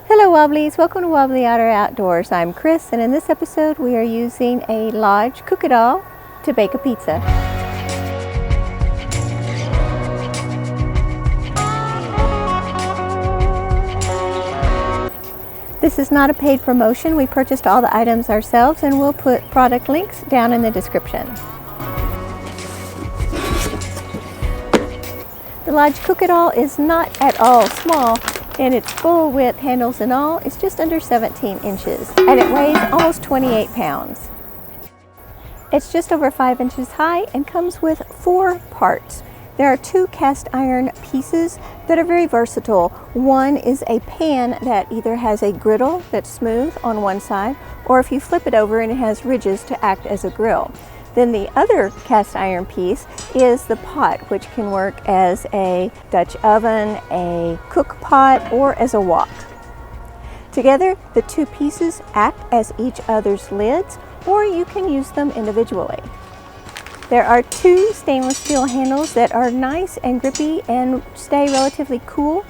Hello Wobblies, welcome to Wobbly Otter Outdoors. I'm Chris, and in this episode we are using a Lodge Cook-It-All to bake a pizza. This is not a paid promotion. We purchased all the items ourselves, and we'll put product links down in the description. The Lodge Cook-It-All is not at all small, and its full width, handles and all, is just under 17 inches, and it weighs almost 28 pounds. It's just over 5 inches high and comes with 4 parts. There are 2 cast iron pieces that are very versatile. One is a pan that either has a griddle that's smooth on one side, or if you flip it over, and it has ridges to act as a grill. Then the other cast iron piece is the pot, which can work as a Dutch oven, a cook pot, or as a wok. Together, the 2 pieces act as each other's lids, or you can use them individually. There are 2 stainless steel handles that are nice and grippy and stay relatively cool.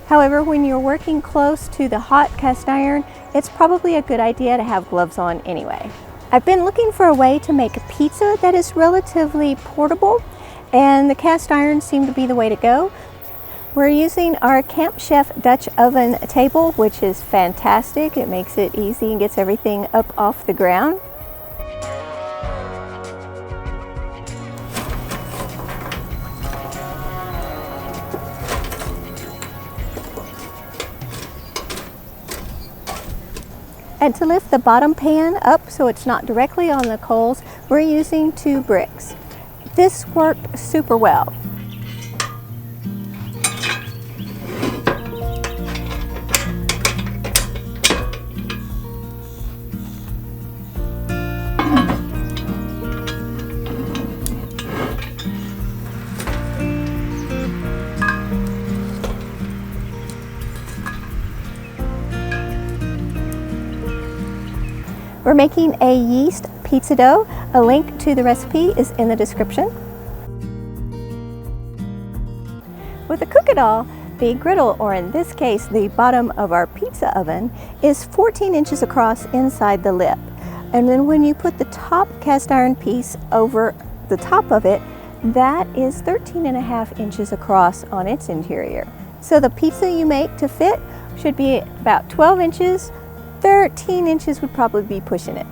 However, when you're working close to the hot cast iron, it's probably a good idea to have gloves on anyway. I've been looking for a way to make a pizza that is relatively portable, and the cast iron seemed to be the way to go. We're using our Camp Chef Dutch oven table, which is fantastic. It makes it easy and gets everything up off the ground. And to lift the bottom pan up so it's not directly on the coals, we're using 2 bricks. This worked super well. We're making a yeast pizza dough. A link to the recipe is in the description. With the Cook-It-All, the griddle, or in this case the bottom of our pizza oven, is 14 inches across inside the lip. And then when you put the top cast iron piece over the top of it, that is 13.5 inches across on its interior. So the pizza you make to fit should be about 12 inches. 13 inches would probably be pushing it.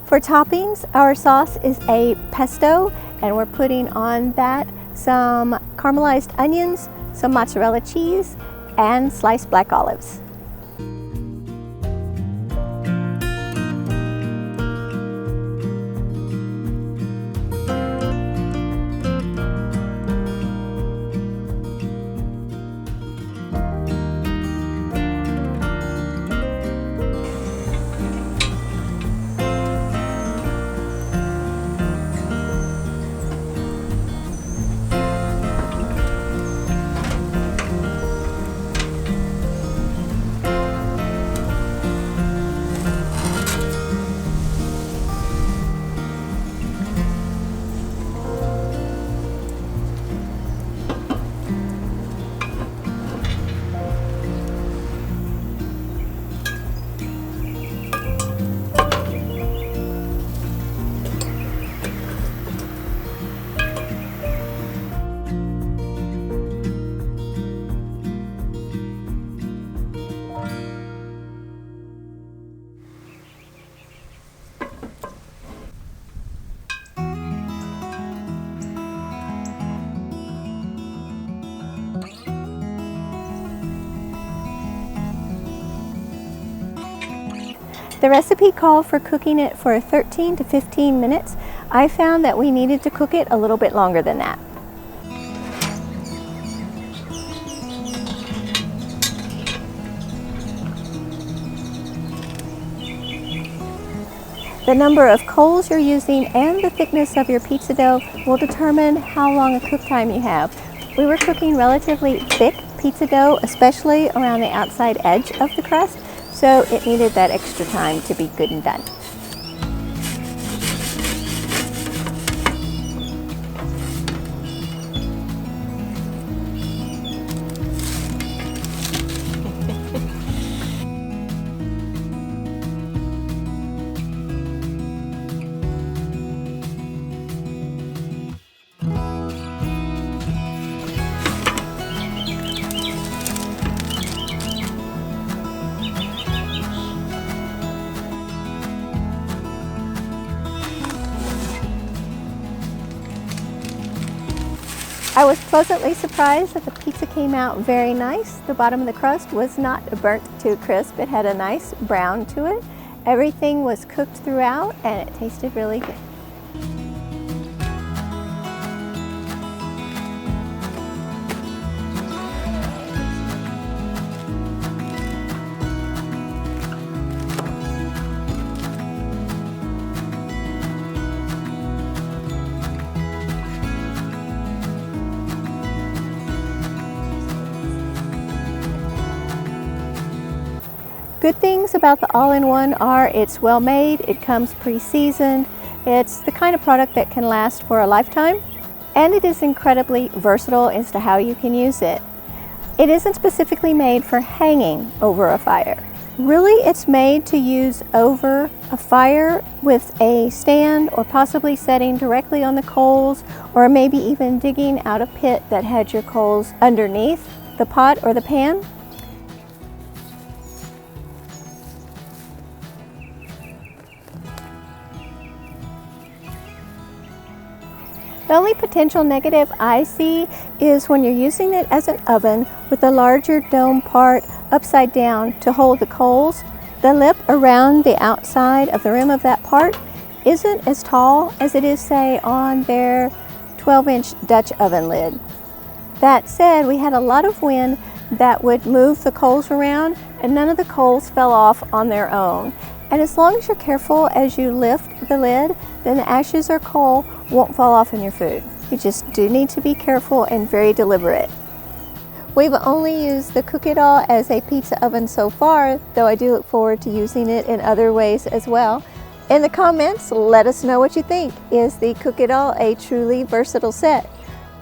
For toppings, our sauce is a pesto, and we're putting on that some caramelized onions, some mozzarella cheese, and sliced black olives. The recipe called for cooking it for 13 to 15 minutes. I found that we needed to cook it a little bit longer than that. The number of coals you're using and the thickness of your pizza dough will determine how long a cook time you have. We were cooking relatively thick pizza dough, especially around the outside edge of the crust, so it needed that extra time to be good and done. I was pleasantly surprised that the pizza came out very nice. The bottom of the crust was not burnt to crisp. It had a nice brown to it. Everything was cooked throughout and it tasted really good. Good things about the all-in-one are it's well made, it comes pre-seasoned, it's the kind of product that can last for a lifetime, and it is incredibly versatile as to how you can use it. It isn't specifically made for hanging over a fire. Really, it's made to use over a fire with a stand or possibly setting directly on the coals, or maybe even digging out a pit that had your coals underneath the pot or the pan. The only potential negative I see is when you're using it as an oven with a larger dome part upside down to hold the coals. The lip around the outside of the rim of that part isn't as tall as it is, say, on their 12-inch Dutch oven lid. That said, we had a lot of wind that would move the coals around and none of the coals fell off on their own. And as long as you're careful as you lift the lid, then the ashes or coal won't fall off in your food. You just do need to be careful and very deliberate. We've only used the Cook It All as a pizza oven so far, though I do look forward to using it in other ways as well. In the comments, let us know what you think. Is the Cook It All a truly versatile set?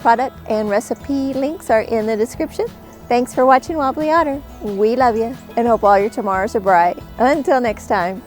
Product and recipe links are in the description. Thanks for watching Wobbly Otter. We love you and hope all your tomorrows are bright. Until next time.